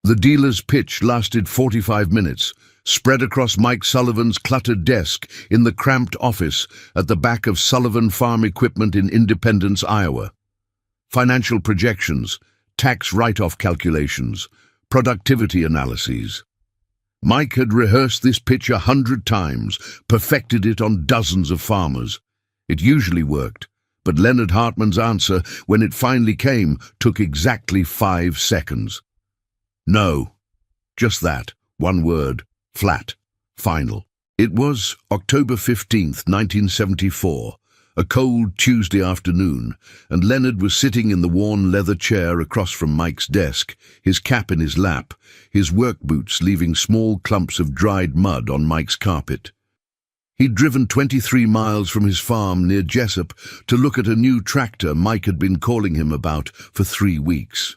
The dealer's pitch lasted 45 minutes, spread across Mike Sullivan's cluttered desk in the cramped office at the back of Sullivan Farm Equipment in Independence, Iowa. Financial projections, tax write-off calculations, productivity analyses. Mike had rehearsed this pitch 100 times, perfected it on dozens of farmers. It usually worked, but Leonard Hartman's answer, when it finally came, took exactly 5 seconds. No. Just that. One word. Flat. Final. It was October 15th, 1974, a cold Tuesday afternoon, and Leonard was sitting in the worn leather chair across from Mike's desk, his cap in his lap, his work boots leaving small clumps of dried mud on Mike's carpet. He'd driven 23 miles from his farm near Jessup to look at a new tractor Mike had been calling him about for 3 weeks.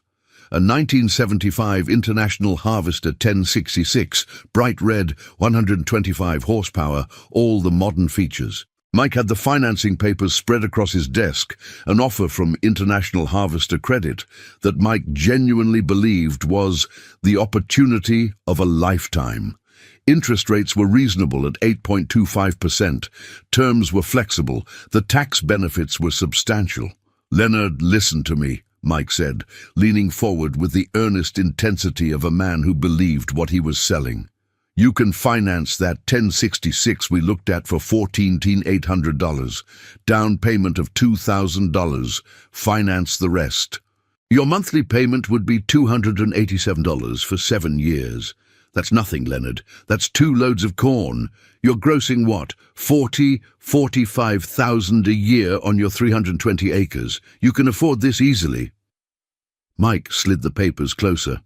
A 1975 International Harvester 1066, bright red, 125 horsepower, all the modern features. Mike had the financing papers spread across his desk, an offer from International Harvester Credit that Mike genuinely believed was the opportunity of a lifetime. Interest rates were reasonable at 8.25%. Terms were flexible. The tax benefits were substantial. "Leonard, listen to me," Mike said, leaning forward with the earnest intensity of a man who believed what he was selling. "You can finance that 1066 we looked at for $14,800. Down payment of $2,000. Finance the rest. Your monthly payment would be $287 for 7 years. That's nothing, Leonard. That's 2 loads of corn. You're grossing what? 45,000 a year on your 320 acres. You can afford this easily." Mike slid the papers closer.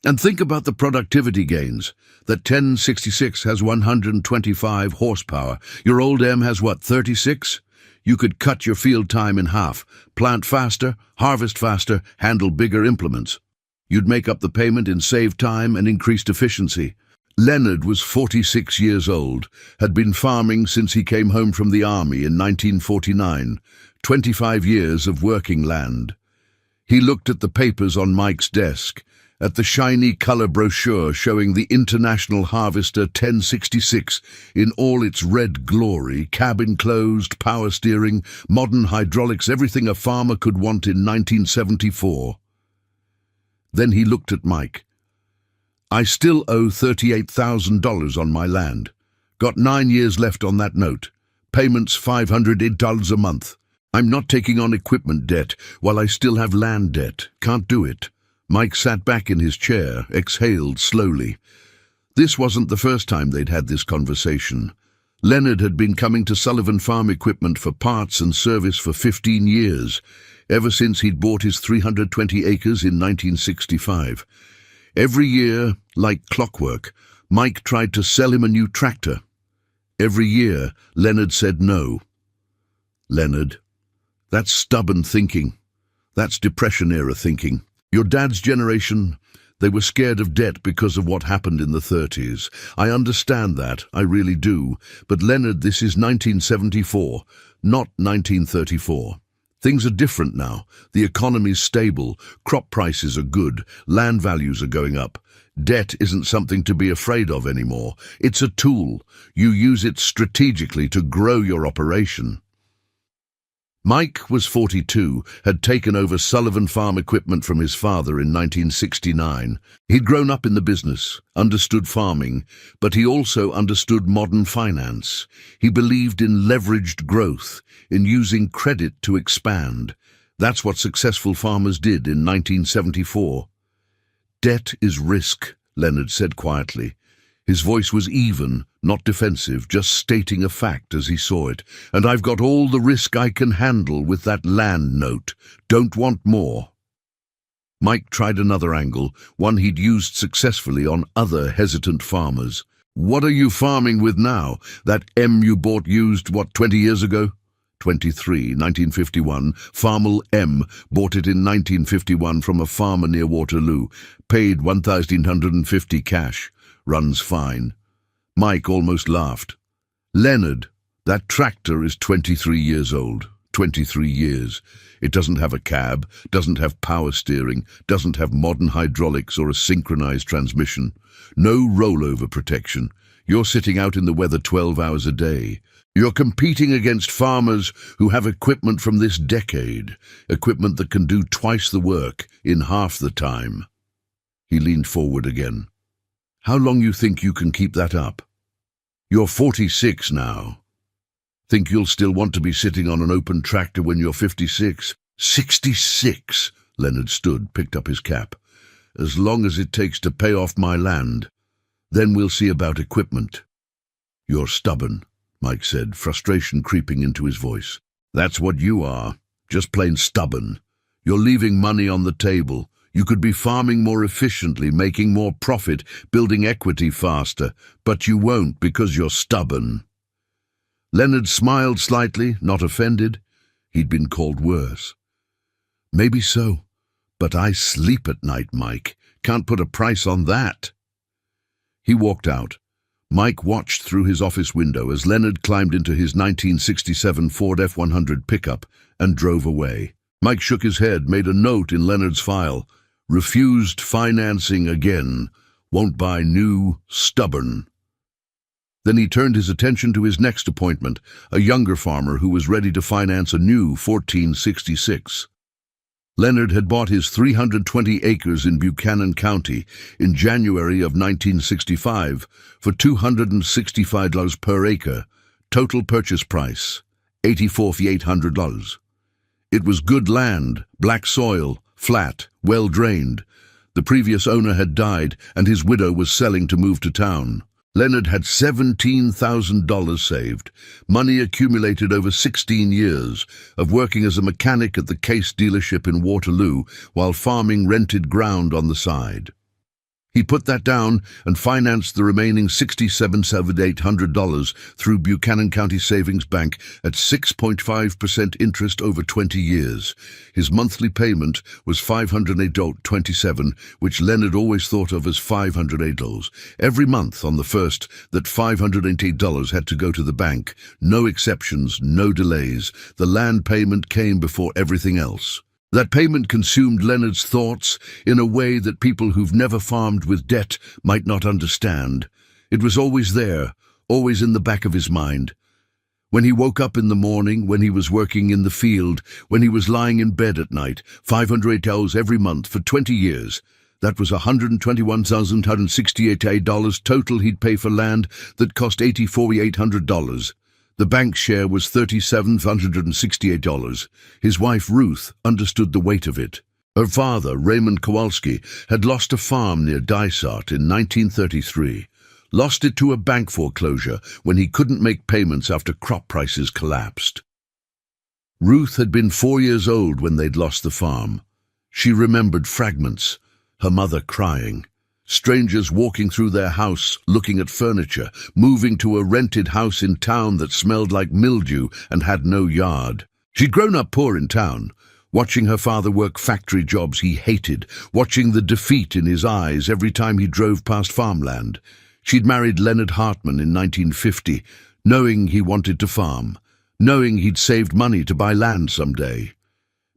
"And think about the productivity gains. That 1066 has 125 horsepower. Your old M has what, 36? You could cut your field time in half, plant faster, harvest faster, handle bigger implements. You'd make up the payment in saved time and increased efficiency." Leonard was 46 years old, had been farming since he came home from the army in 1949, 25 years of working land. He looked at the papers on Mike's desk, at the shiny color brochure showing the International Harvester 1066 in all its red glory, cabin closed, power steering, modern hydraulics, everything a farmer could want in 1974. Then he looked at Mike. "I still owe $38,000 on my land. Got 9 years left on that note. Payments $500 a month. I'm not taking on equipment debt while I still have land debt. Can't do it." Mike sat back in his chair, exhaled slowly. This wasn't the first time they'd had this conversation. Leonard had been coming to Sullivan Farm Equipment for parts and service for 15 years, ever since he'd bought his 320 acres in 1965. Every year, like clockwork, Mike tried to sell him a new tractor. Every year, Leonard said no. "Leonard, that's stubborn thinking. That's Depression-era thinking. Your dad's generation, they were scared of debt because of what happened in the 30s. I understand that, I really do. But Leonard, this is 1974, not 1934. Things are different now. The economy's stable, crop prices are good, land values are going up. Debt isn't something to be afraid of anymore. It's a tool. You use it strategically to grow your operation." Mike was 42, had taken over Sullivan Farm Equipment from his father in 1969. He'd grown up in the business, understood farming, but he also understood modern finance. He believed in leveraged growth, in using credit to expand. That's what successful farmers did in 1974. "Debt is risk," Leonard said quietly. His voice was even, not defensive, just stating a fact as he saw it. "And I've got all the risk I can handle with that land note. Don't want more." Mike tried another angle, one he'd used successfully on other hesitant farmers. "What are you farming with now? That M you bought used, what, 20 years ago?" 23, 1951. Farmall M, bought it in 1951 from a farmer near Waterloo. Paid $1,150 cash. Runs fine. Mike almost laughed. "Leonard, that tractor is 23 years old. 23 years. It doesn't have a cab, doesn't have power steering, doesn't have modern hydraulics or a synchronized transmission. No rollover protection. You're sitting out in the weather 12 hours a day. You're competing against farmers who have equipment from this decade, equipment that can do twice the work in half the time. He leaned forward again. How long you think you can keep that up? You're 46 now. Think you'll still want to be sitting on an open tractor when you're 56? 66! Leonard stood, picked up his cap. As long as it takes to pay off my land. Then we'll see about equipment. You're stubborn, Mike said, frustration creeping into his voice. That's what you are, just plain stubborn. You're leaving money on the table. You could be farming more efficiently, making more profit, building equity faster, but you won't because you're stubborn. Leonard smiled slightly, not offended. He'd been called worse. Maybe so, but I sleep at night, Mike. Can't put a price on that. He walked out. Mike watched through his office window as Leonard climbed into his 1967 Ford F-100 pickup and drove away. Mike shook his head, made a note in Leonard's file. Refused financing again. Won't buy new, stubborn. Then he turned his attention to his next appointment, a younger farmer who was ready to finance a new 1466. Leonard had bought his 320 acres in Buchanan County in January of 1965 for $265 per acre, total purchase price, $84,800. It was good land, black soil, flat, well-drained. The previous owner had died and his widow was selling to move to town. Leonard had $17,000 saved, money accumulated over 16 years of working as a mechanic at the Case dealership in Waterloo while farming rented ground on the side. He put that down and financed the remaining $67,800 through Buchanan County Savings Bank at 6.5% interest over 20 years. His monthly payment was $508.27, which Leonard always thought of as $508. Every month on the first, that $508 had to go to the bank. No exceptions, no delays. The land payment came before everything else. That payment consumed Leonard's thoughts in a way that people who've never farmed with debt might not understand. It was always there, always in the back of his mind. When he woke up in the morning, when he was working in the field, when he was lying in bed at night, $508 every month for 20 years. That was $121,168 total he'd pay for land that cost $84,800. The bank share was $3,768. His wife, Ruth, understood the weight of it. Her father, Raymond Kowalski, had lost a farm near Dysart in 1933. Lost it to a bank foreclosure when he couldn't make payments after crop prices collapsed. Ruth had been 4 years old when they'd lost the farm. She remembered fragments, her mother crying. Strangers walking through their house, looking at furniture, moving to a rented house in town that smelled like mildew and had no yard. She'd grown up poor in town, watching her father work factory jobs he hated, watching the defeat in his eyes every time he drove past farmland. She'd married Leonard Hartman in 1950, knowing he wanted to farm, knowing he'd saved money to buy land someday.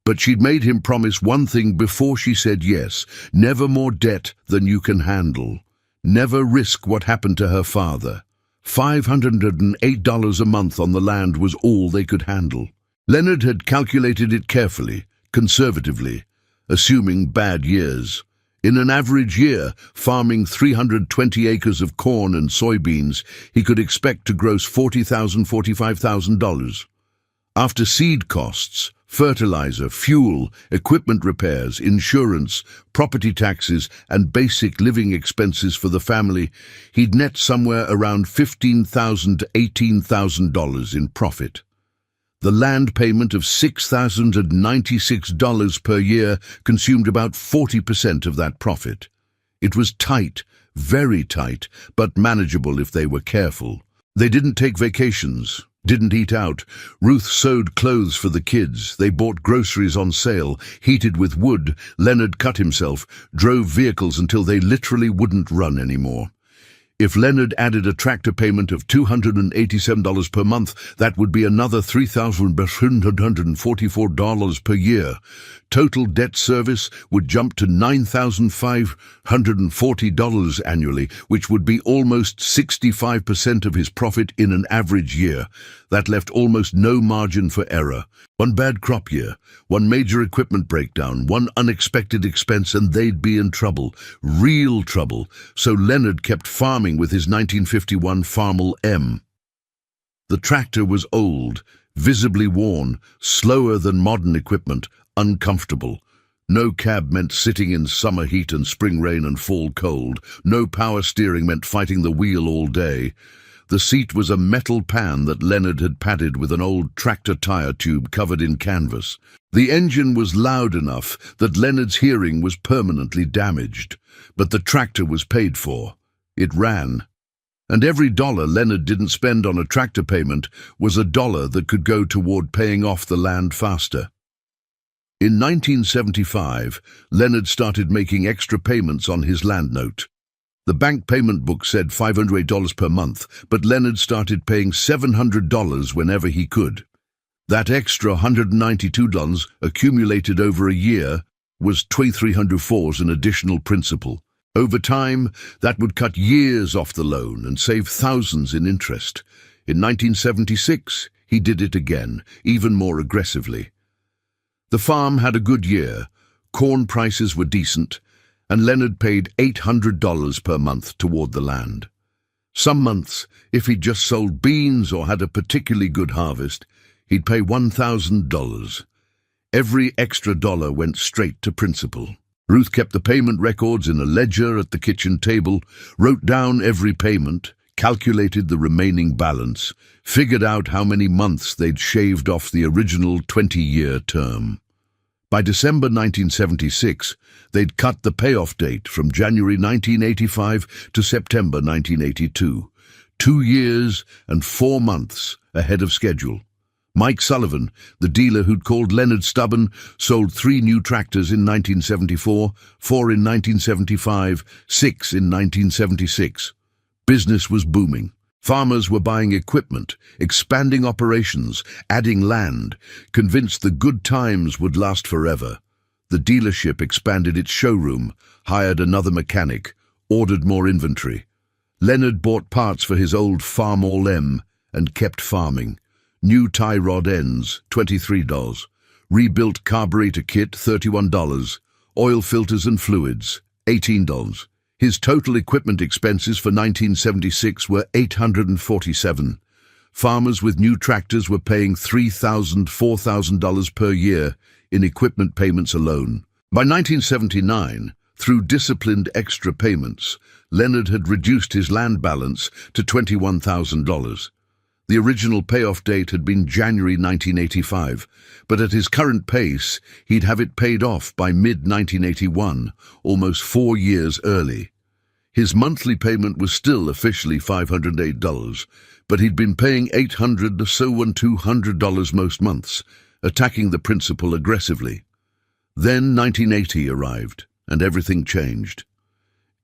But she'd made him promise one thing before she said yes: never more debt than you can handle. Never risk what happened to her father. $508 a month on the land was all they could handle. Leonard had calculated it carefully, conservatively, assuming bad years. In an average year, farming 320 acres of corn and soybeans, he could expect to gross $40,000, $45,000. After seed costs, fertilizer, fuel, equipment repairs, insurance, property taxes, and basic living expenses for the family, he'd net somewhere around $15,000 to $18,000 in profit. The land payment of $6,096 per year consumed about 40% of that profit. It was tight, very tight, but manageable if they were careful. They didn't take vacations. Didn't eat out. Ruth sewed clothes for the kids. They bought groceries on sale, heated with wood. Leonard cut himself, drove vehicles until they literally wouldn't run anymore. If Leonard added a tractor payment of $287 per month, that would be another $3,144 per year. Total debt service would jump to $9,540 annually, which would be almost 65% of his profit in an average year. That left almost no margin for error. One bad crop year, one major equipment breakdown, one unexpected expense, and they'd be in trouble, real trouble. So Leonard kept farming with his 1951 Farmall M. The tractor was old, visibly worn, slower than modern equipment, uncomfortable. No cab meant sitting in summer heat and spring rain and fall cold. No power steering meant fighting the wheel all day. The seat was a metal pan that Leonard had padded with an old tractor tire tube covered in canvas. The engine was loud enough that Leonard's hearing was permanently damaged. But the tractor was paid for. It ran. And every dollar Leonard didn't spend on a tractor payment was a dollar that could go toward paying off the land faster. In 1975, Leonard started making extra payments on his land note. The bank payment book said $508 per month, but Leonard started paying $700 whenever he could. That extra $192 accumulated over a year was $2,304 in additional principal. Over time, that would cut years off the loan and save thousands in interest. In 1976, he did it again, even more aggressively. The farm had a good year, corn prices were decent, and Leonard paid $800 per month toward the land. Some months, if he'd just sold beans or had a particularly good harvest, he'd pay $1,000. Every extra dollar went straight to principal. Ruth kept the payment records in a ledger at the kitchen table, wrote down every payment, calculated the remaining balance, figured out how many months they'd shaved off the original 20-year term. By December 1976, they'd cut the payoff date from January 1985 to September 1982, 2 years and 4 months ahead of schedule. Mike Sullivan, the dealer who'd called Leonard stubborn, sold 3 new tractors in 1974, 4 in 1975, 6 in 1976. Business was booming. Farmers were buying equipment, expanding operations, adding land, convinced the good times would last forever. The dealership expanded its showroom, hired another mechanic, ordered more inventory. Leonard bought parts for his old Farmall M and kept farming. New tie rod ends, $23. Rebuilt carburetor kit, $31. Oil filters and fluids, $18. His total equipment expenses for 1976 were $847. Farmers with new tractors were paying $3,000, $4,000 per year in equipment payments alone. By 1979, through disciplined extra payments, Leonard had reduced his land balance to $21,000. The original payoff date had been January 1985, but at his current pace, he'd have it paid off by mid-1981, almost 4 years early. His monthly payment was still officially $508, but he'd been paying $800 or so and $200 most months, attacking the principal aggressively. Then 1980 arrived, and everything changed.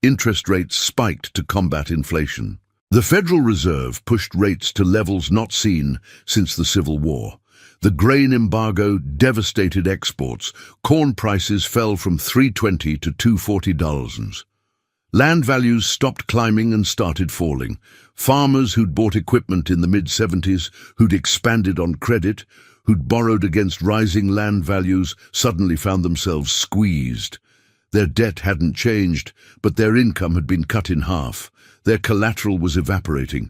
Interest rates spiked to combat inflation. The Federal Reserve pushed rates to levels not seen since the Civil War. The grain embargo devastated exports. Corn prices fell from $320 to $240. Land values stopped climbing and started falling. Farmers who'd bought equipment in the mid-70s, who'd expanded on credit, who'd borrowed against rising land values, suddenly found themselves squeezed. Their debt hadn't changed, but their income had been cut in half. Their collateral was evaporating.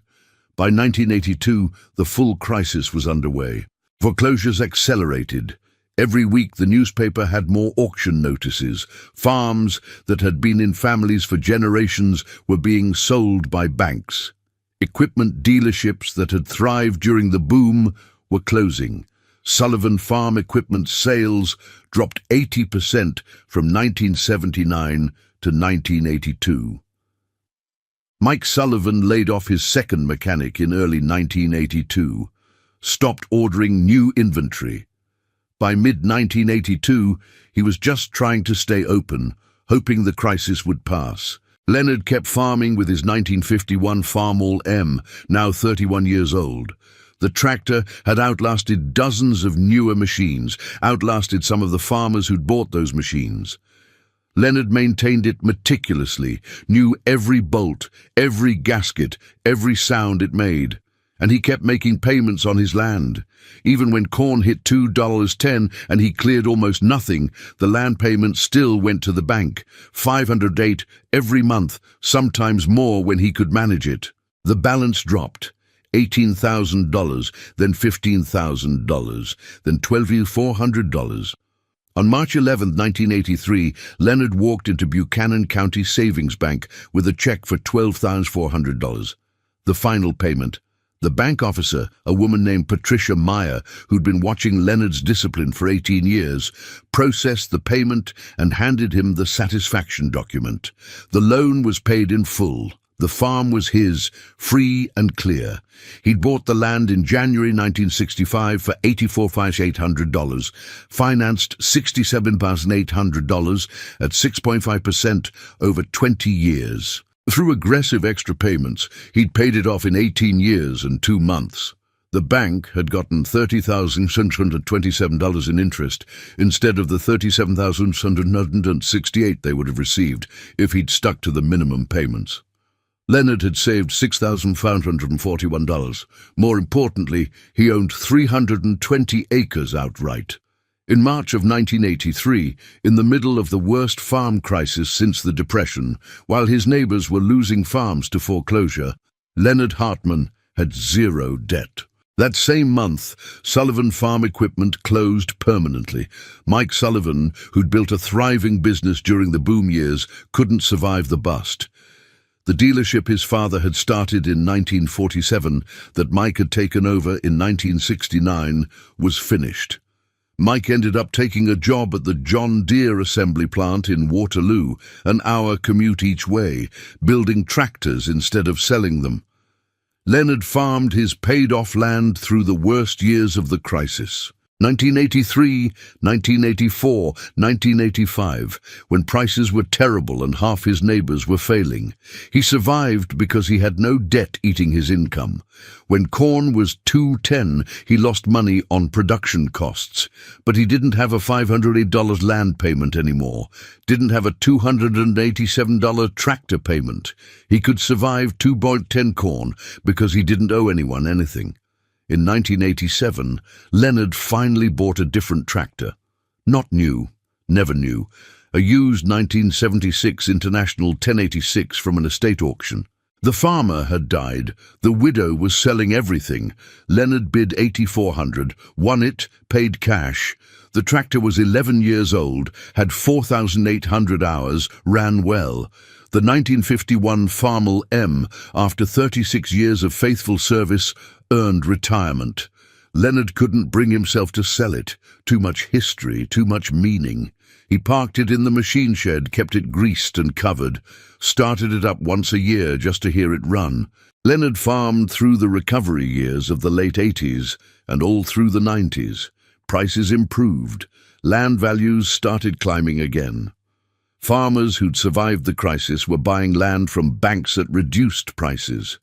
By 1982, the full crisis was underway. Foreclosures accelerated. Every week the newspaper had more auction notices. Farms that had been in families for generations were being sold by banks. Equipment dealerships that had thrived during the boom were closing. Sullivan Farm equipment sales dropped 80% from 1979 to 1982. Mike Sullivan laid off his second mechanic in early 1982, stopped ordering new inventory. By mid-1982, he was just trying to stay open, hoping the crisis would pass. Leonard kept farming with his 1951 Farmall M, now 31 years old. The tractor had outlasted dozens of newer machines, outlasted some of the farmers who'd bought those machines. Leonard maintained it meticulously, knew every bolt, every gasket, every sound it made. And he kept making payments on his land. Even when corn hit $2.10 and he cleared almost nothing, the land payment still went to the bank. $508 every month, sometimes more when he could manage it. The balance dropped. $18,000, then $15,000, then $2,400. On March 11, 1983, Leonard walked into Buchanan County Savings Bank with a check for $12,400. The final payment. The bank officer, a woman named Patricia Meyer, who'd been watching Leonard's discipline for 18 years, processed the payment and handed him the satisfaction document. The loan was paid in full. The farm was his, free and clear. He'd bought the land in January 1965 for $84,800, financed $67,800 at 6.5% over 20 years. Through aggressive extra payments, he'd paid it off in 18 years and 2 months. The bank had gotten $30,627 in interest instead of the $37,668 they would have received if he'd stuck to the minimum payments. Leonard had saved $6,541. More importantly, he owned 320 acres outright. In March of 1983, in the middle of the worst farm crisis since the Depression, while his neighbors were losing farms to foreclosure, Leonard Hartman had zero debt. That same month, Sullivan Farm Equipment closed permanently. Mike Sullivan, who'd built a thriving business during the boom years, couldn't survive the bust. The dealership his father had started in 1947, that Mike had taken over in 1969, was finished. Mike ended up taking a job at the John Deere assembly plant in Waterloo, an hour commute each way, building tractors instead of selling them. Leonard farmed his paid-off land through the worst years of the crisis. 1983, 1984, 1985, when prices were terrible and half his neighbors were failing. He survived because he had no debt eating his income. When corn was $2.10, he lost money on production costs. But he didn't have a $508 land payment anymore, didn't have a $287 tractor payment. He could survive 2.10 corn because he didn't owe anyone anything. In 1987, Leonard finally bought a different tractor. Not new, never new, a used 1976 International 1086 from an estate auction. The farmer had died. The widow was selling everything. Leonard bid $8,400, won it, paid cash. The tractor was 11 years old, had 4,800 hours, ran well. The 1951 Farmall M, after 36 years of faithful service, earned retirement. Leonard couldn't bring himself to sell it. Too much history, too much meaning. He parked it in the machine shed, kept it greased and covered, started it up once a year just to hear it run. Leonard farmed through the recovery years of the late 80s and all through the 90s. Prices improved. Land values started climbing again. Farmers who'd survived the crisis were buying land from banks at reduced prices.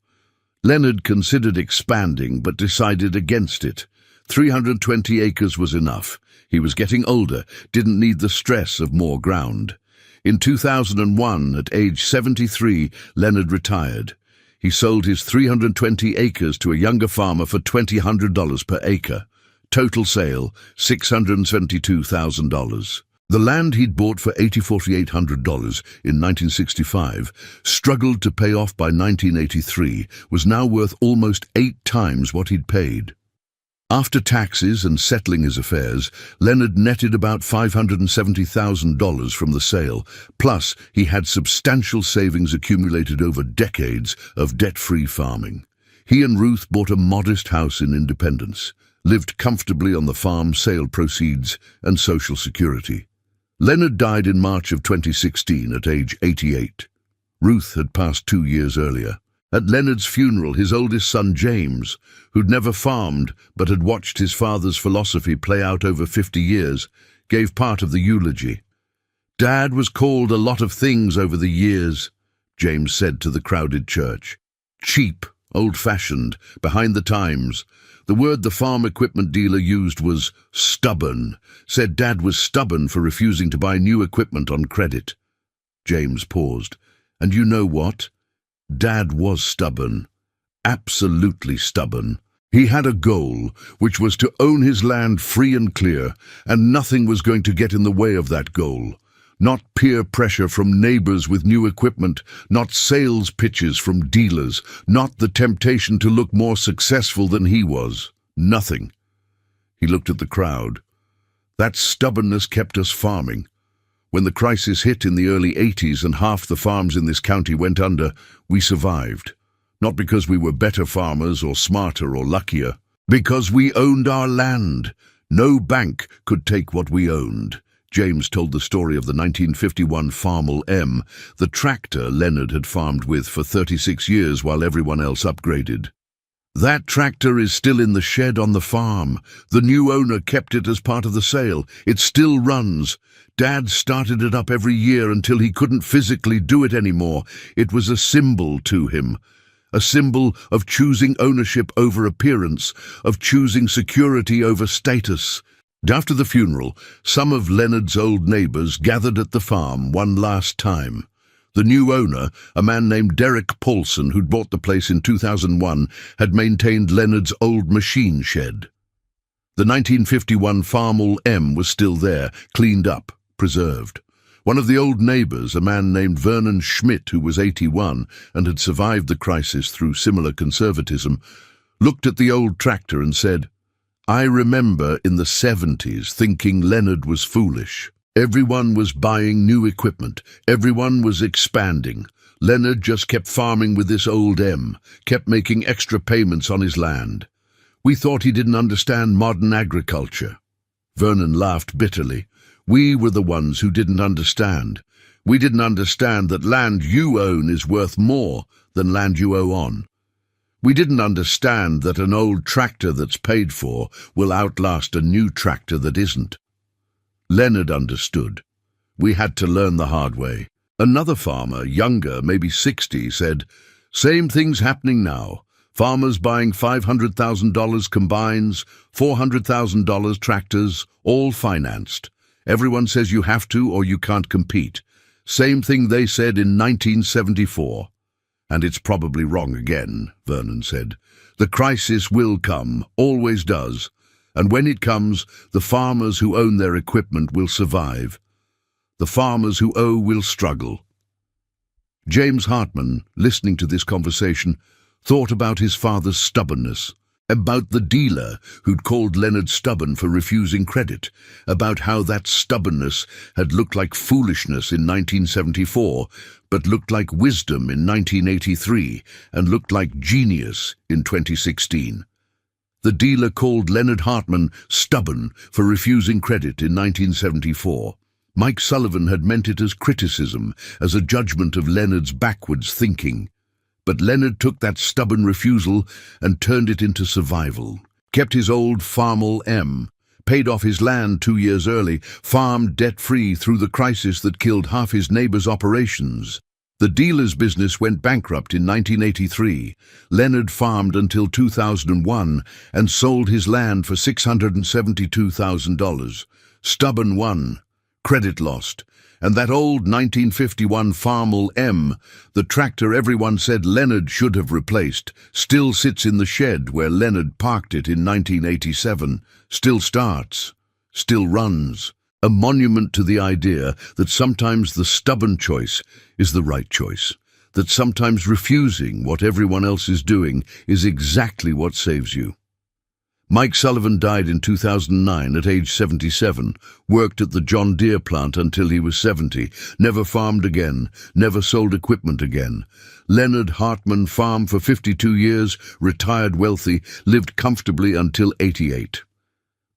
Leonard considered expanding but decided against it. 320 acres was enough. He was getting older, didn't need the stress of more ground. In 2001, at age 73, Leonard retired. He sold his 320 acres to a younger farmer for $2,000 per acre. Total sale, $672,000. The land he'd bought for $84,800 in 1965, struggled to pay off by 1983, was now worth almost 8 times what he'd paid. After taxes and settling his affairs, Leonard netted about $570,000 from the sale, plus he had substantial savings accumulated over decades of debt-free farming. He and Ruth bought a modest house in Independence, lived comfortably on the farm sale proceeds and Social Security. Leonard died in March of 2016 at age 88. Ruth had passed 2 years earlier. At Leonard's funeral, his oldest son James, who'd never farmed but had watched his father's philosophy play out over 50 years, gave part of the eulogy. "Dad was called a lot of things over the years. James said to the crowded church. Cheap, old-fashioned, behind the times. The word the farm equipment dealer used was stubborn. Said Dad was stubborn for refusing to buy new equipment on credit. James paused. And you know what? Dad was stubborn. Absolutely stubborn. He had a goal, which was to own his land free and clear, and nothing was going to get in the way of that goal. Not peer pressure from neighbors with new equipment, not sales pitches from dealers, not the temptation to look more successful than he was. Nothing. He looked at the crowd. That stubbornness kept us farming. When the crisis hit in the early 80s and half the farms in this county went under, we survived. Not because we were better farmers or smarter or luckier. Because we owned our land. No bank could take what we owned. James told the story of the 1951 Farmall M, the tractor Leonard had farmed with for 36 years while everyone else upgraded. That tractor is still in the shed on the farm. The new owner kept it as part of the sale. It still runs. Dad started it up every year until he couldn't physically do it anymore. It was a symbol to him. A symbol of choosing ownership over appearance, of choosing security over status. After the funeral, some of Leonard's old neighbors gathered at the farm one last time. The new owner, a man named Derek Paulson, who'd bought the place in 2001, had maintained Leonard's old machine shed. The 1951 Farmall M was still there, cleaned up, preserved. One of the old neighbors, a man named Vernon Schmidt, who was 81 and had survived the crisis through similar conservatism, looked at the old tractor and said, I remember in the 70s thinking Leonard was foolish. Everyone was buying new equipment. Everyone was expanding. Leonard just kept farming with this old M, kept making extra payments on his land. We thought he didn't understand modern agriculture. Vernon laughed bitterly. We were the ones who didn't understand. We didn't understand that land you own is worth more than land you owe on. We didn't understand that an old tractor that's paid for will outlast a new tractor that isn't. Leonard understood. We had to learn the hard way. Another farmer, younger, maybe 60, said, Same thing's happening now. Farmers buying $500,000 combines, $400,000 tractors, all financed. Everyone says you have to or you can't compete. Same thing they said in 1974. And it's probably wrong again, Vernon said. The crisis will come, always does. And when it comes, the farmers who own their equipment will survive. The farmers who owe will struggle. James Hartman, listening to this conversation, thought about his father's stubbornness, about the dealer who'd called Leonard stubborn for refusing credit, about how that stubbornness had looked like foolishness in 1974, but looked like wisdom in 1983, and looked like genius in 2016. The dealer called Leonard Hartman stubborn for refusing credit in 1974. Mike Sullivan had meant it as criticism, as a judgment of Leonard's backwards thinking. But Leonard took that stubborn refusal and turned it into survival. Kept his old Farmall M, paid off his land 2 years early, farmed debt-free through the crisis that killed half his neighbors' operations. The dealer's business went bankrupt in 1983. Leonard farmed until 2001 and sold his land for $672,000. Stubborn won, credit lost. And that old 1951 Farmall M, the tractor everyone said Leonard should have replaced, still sits in the shed where Leonard parked it in 1987, still starts, still runs. A monument to the idea that sometimes the stubborn choice is the right choice, that sometimes refusing what everyone else is doing is exactly what saves you. Mike Sullivan died in 2009 at age 77, worked at the John Deere plant until he was 70, never farmed again, never sold equipment again. Leonard Hartman farmed for 52 years, retired wealthy, lived comfortably until 88.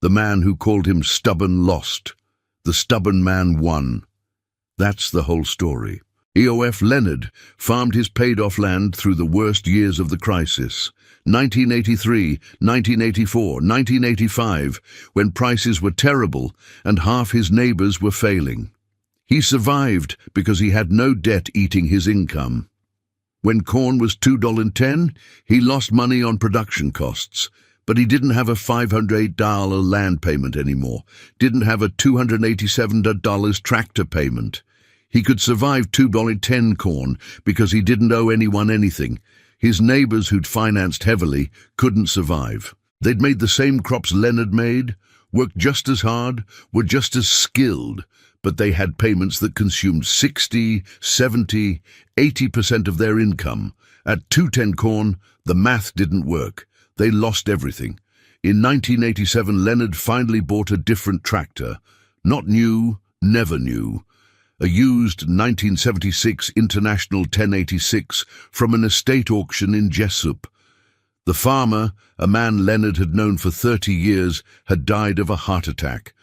The man who called him stubborn lost. The stubborn man won. That's the whole story. EOF Leonard farmed his paid-off land through the worst years of the crisis. 1983, 1984, 1985, when prices were terrible and half his neighbors were failing. He survived because he had no debt eating his income. When corn was $2.10, he lost money on production costs. But he didn't have a $508 land payment anymore, didn't have a $287 tractor payment. He could survive $2.10 corn because he didn't owe anyone anything. His neighbors who'd financed heavily couldn't survive. They'd made the same crops Leonard made, worked just as hard, were just as skilled, but they had payments that consumed 60, 70, 80% of their income. At $2.10 corn, the math didn't work. They lost everything. In 1987, Leonard finally bought a different tractor. Not new, never new. A used 1976 International 1086 from an estate auction in Jessup. The farmer, a man Leonard had known for 30 years, had died of a heart attack.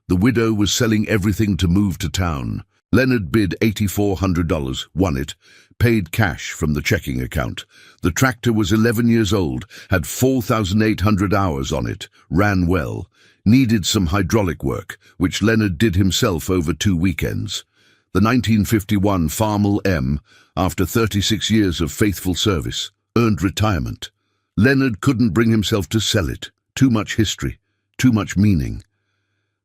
The widow was selling everything to move to town. Leonard bid $8,400, won it, paid cash from the checking account. The tractor was 11 years old, had 4,800 hours on it, ran well, needed some hydraulic work, which Leonard did himself over 2 weekends. The 1951 Farmall M, after 36 years of faithful service, earned retirement. Leonard couldn't bring himself to sell it. Too much history, too much meaning.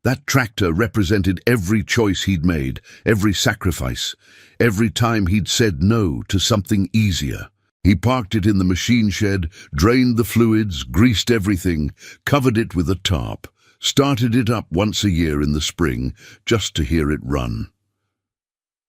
That tractor represented every choice he'd made, every sacrifice, every time he'd said no to something easier. He parked it in the machine shed, drained the fluids, greased everything, covered it with a tarp, started it up once a year in the spring, just to hear it run.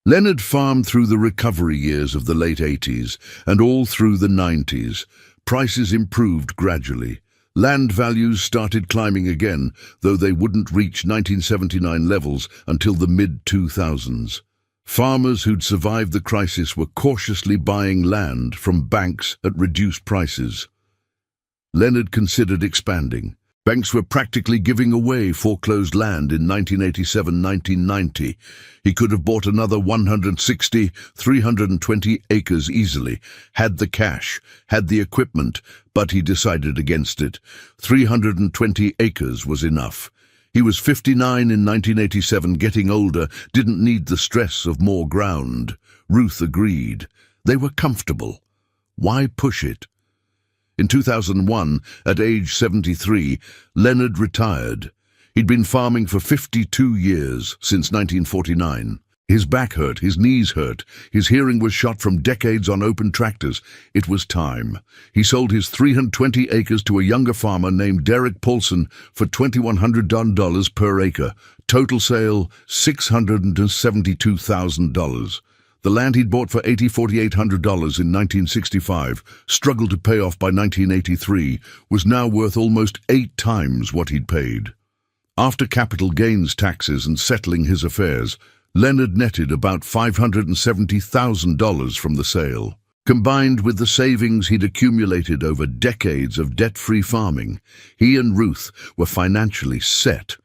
Leonard farmed through the recovery years of the late 80s and all through the 90s. Prices improved gradually. Land values started climbing again, though they wouldn't reach 1979 levels until the mid-2000s. Farmers who'd survived the crisis were cautiously buying land from banks at reduced prices. Leonard considered expanding. Banks were practically giving away foreclosed land in 1987-1990. He could have bought another 160, 320 acres easily, had the cash, had the equipment, but he decided against it. 320 acres was enough. He was 59 in 1987, getting older, didn't need the stress of more ground. Ruth agreed. They were comfortable. Why push it? In 2001, at age 73, Leonard retired. He'd been farming for 52 years, since 1949. His back hurt, his knees hurt, his hearing was shot from decades on open tractors. It was time. He sold his 320 acres to a younger farmer named Derek Paulson for $2,100 per acre. Total sale, $672,000. The land he'd bought for $4,800 in 1965, struggled to pay off by 1983, was now worth almost 8 times what he'd paid. After capital gains taxes and settling his affairs, Leonard netted about $570,000 from the sale. Combined with the savings he'd accumulated over decades of debt-free farming, he and Ruth were financially set.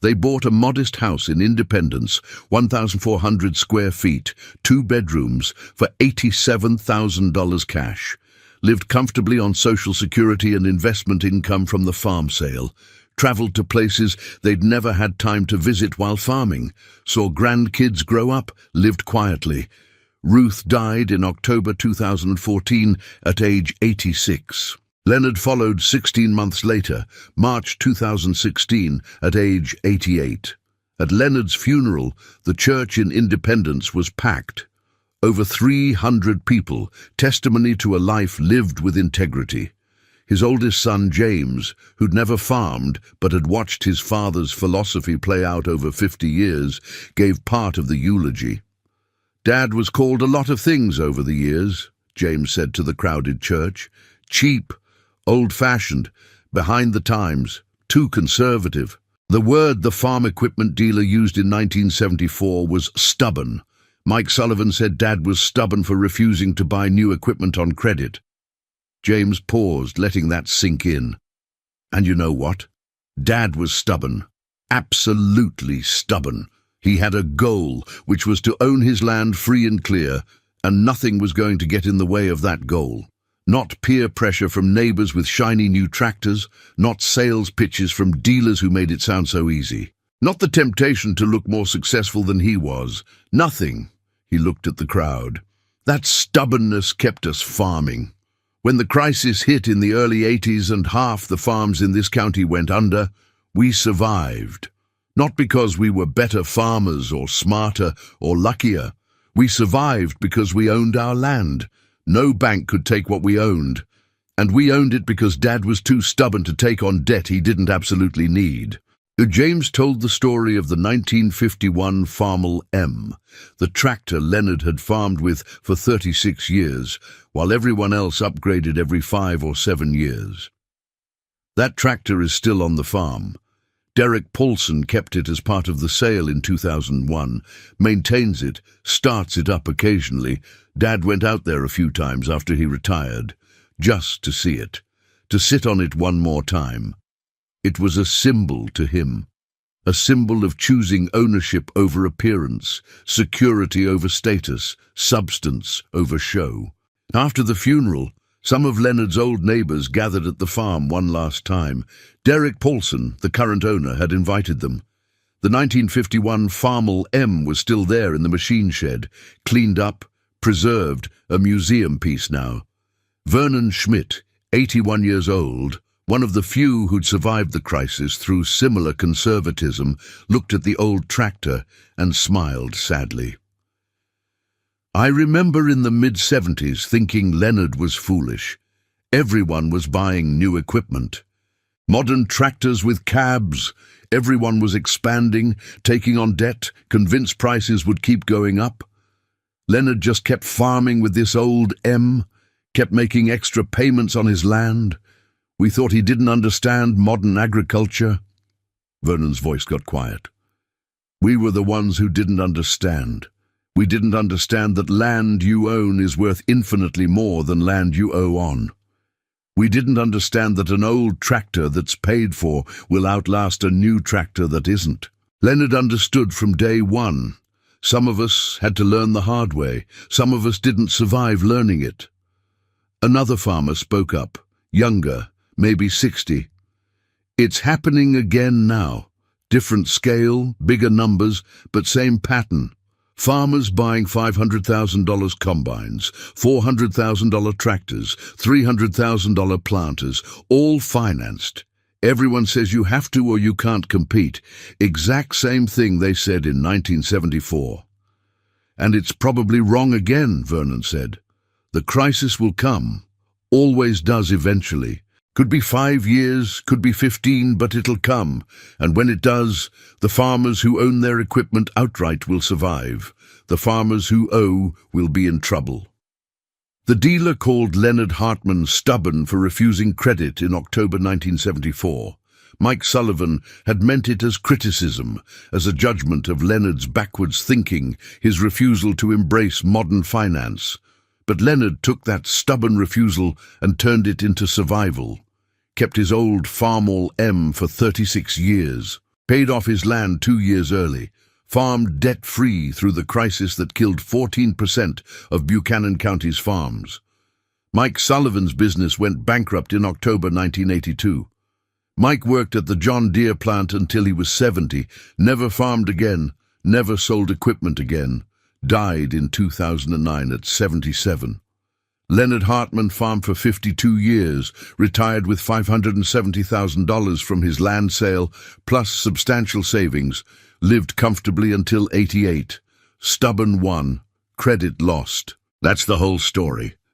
They bought a modest house in Independence, 1,400 square feet, 2 bedrooms, for $87,000 cash. Lived comfortably on Social Security and investment income from the farm sale. Traveled to places they'd never had time to visit while farming. Saw grandkids grow up, lived quietly. Ruth died in October 2014 at age 86. Leonard followed 16 months later, March 2016, at age 88. At Leonard's funeral, the church in Independence was packed. Over 300 people, testimony to a life lived with integrity. His oldest son, James, who'd never farmed but had watched his father's philosophy play out over 50 years, gave part of the eulogy. "Dad was called a lot of things over the years," James said to the crowded church. "Cheap, old-fashioned, behind the times, too conservative." The word the farm equipment dealer used in 1974 was stubborn. Mike Sullivan said Dad was stubborn for refusing to buy new equipment on credit. James paused, letting that sink in. And you know what? Dad was stubborn. Absolutely stubborn. He had a goal, which was to own his land free and clear, and nothing was going to get in the way of that goal. Not peer pressure from neighbors with shiny new tractors, not sales pitches from dealers who made it sound so easy. Not the temptation to look more successful than he was. Nothing. He looked at the crowd. That stubbornness kept us farming. When the crisis hit in the early 80s and half the farms in this county went under, we survived. Not because we were better farmers or smarter or luckier. We survived because we owned our land. No bank could take what we owned. And we owned it because Dad was too stubborn to take on debt he didn't absolutely need. James told the story of the 1951 Farmall M, the tractor Leonard had farmed with for 36 years, while everyone else upgraded every 5 or 7 years. That tractor is still on the farm. Derek Paulson kept it as part of the sale in 2001, maintains it, starts it up occasionally. Dad went out there a few times after he retired, just to see it, to sit on it one more time. It was a symbol to him, a symbol of choosing ownership over appearance, security over status, substance over show. After the funeral, some of Leonard's old neighbors gathered at the farm one last time. Derek Paulson, the current owner, had invited them. The 1951 Farmall M was still there in the machine shed, cleaned up, preserved, a museum piece now. Vernon Schmidt, 81 years old, one of the few who'd survived the crisis through similar conservatism, looked at the old tractor and smiled sadly. I remember in the mid-70s thinking Leonard was foolish. Everyone was buying new equipment. Modern tractors with cabs. Everyone was expanding, taking on debt, convinced prices would keep going up. Leonard just kept farming with this old M, kept making extra payments on his land. We thought he didn't understand modern agriculture. Vernon's voice got quiet. We were the ones who didn't understand. We didn't understand that land you own is worth infinitely more than land you owe on. We didn't understand that an old tractor that's paid for will outlast a new tractor that isn't. Leonard understood from day one. Some of us had to learn the hard way. Some of us didn't survive learning it. Another farmer spoke up, younger, maybe 60. It's happening again now. Different scale, bigger numbers, but same pattern. Farmers buying $500,000 combines, $400,000 tractors, $300,000 planters, all financed. Everyone says you have to or you can't compete. Exact same thing they said in 1974. And it's probably wrong again, Vernon said. The crisis will come. Always does eventually. Could be 5 years, could be 15, but it'll come. And when it does, the farmers who own their equipment outright will survive. The farmers who owe will be in trouble. The dealer called Leonard Hartman stubborn for refusing credit in October 1974. Mike Sullivan had meant it as criticism, as a judgment of Leonard's backwards thinking, his refusal to embrace modern finance. But Leonard took that stubborn refusal and turned it into survival. Kept his old Farmall M for 36 years, paid off his land 2 years early, farmed debt-free through the crisis that killed 14% of Buchanan County's farms. Mike Sullivan's business went bankrupt in October 1982. Mike worked at the John Deere plant until he was 70, never farmed again, never sold equipment again, died in 2009 at 77. Leonard Hartman farmed for 52 years, retired with $570,000 from his land sale, plus substantial savings, lived comfortably until 88. Stubborn won, credit lost. That's the whole story.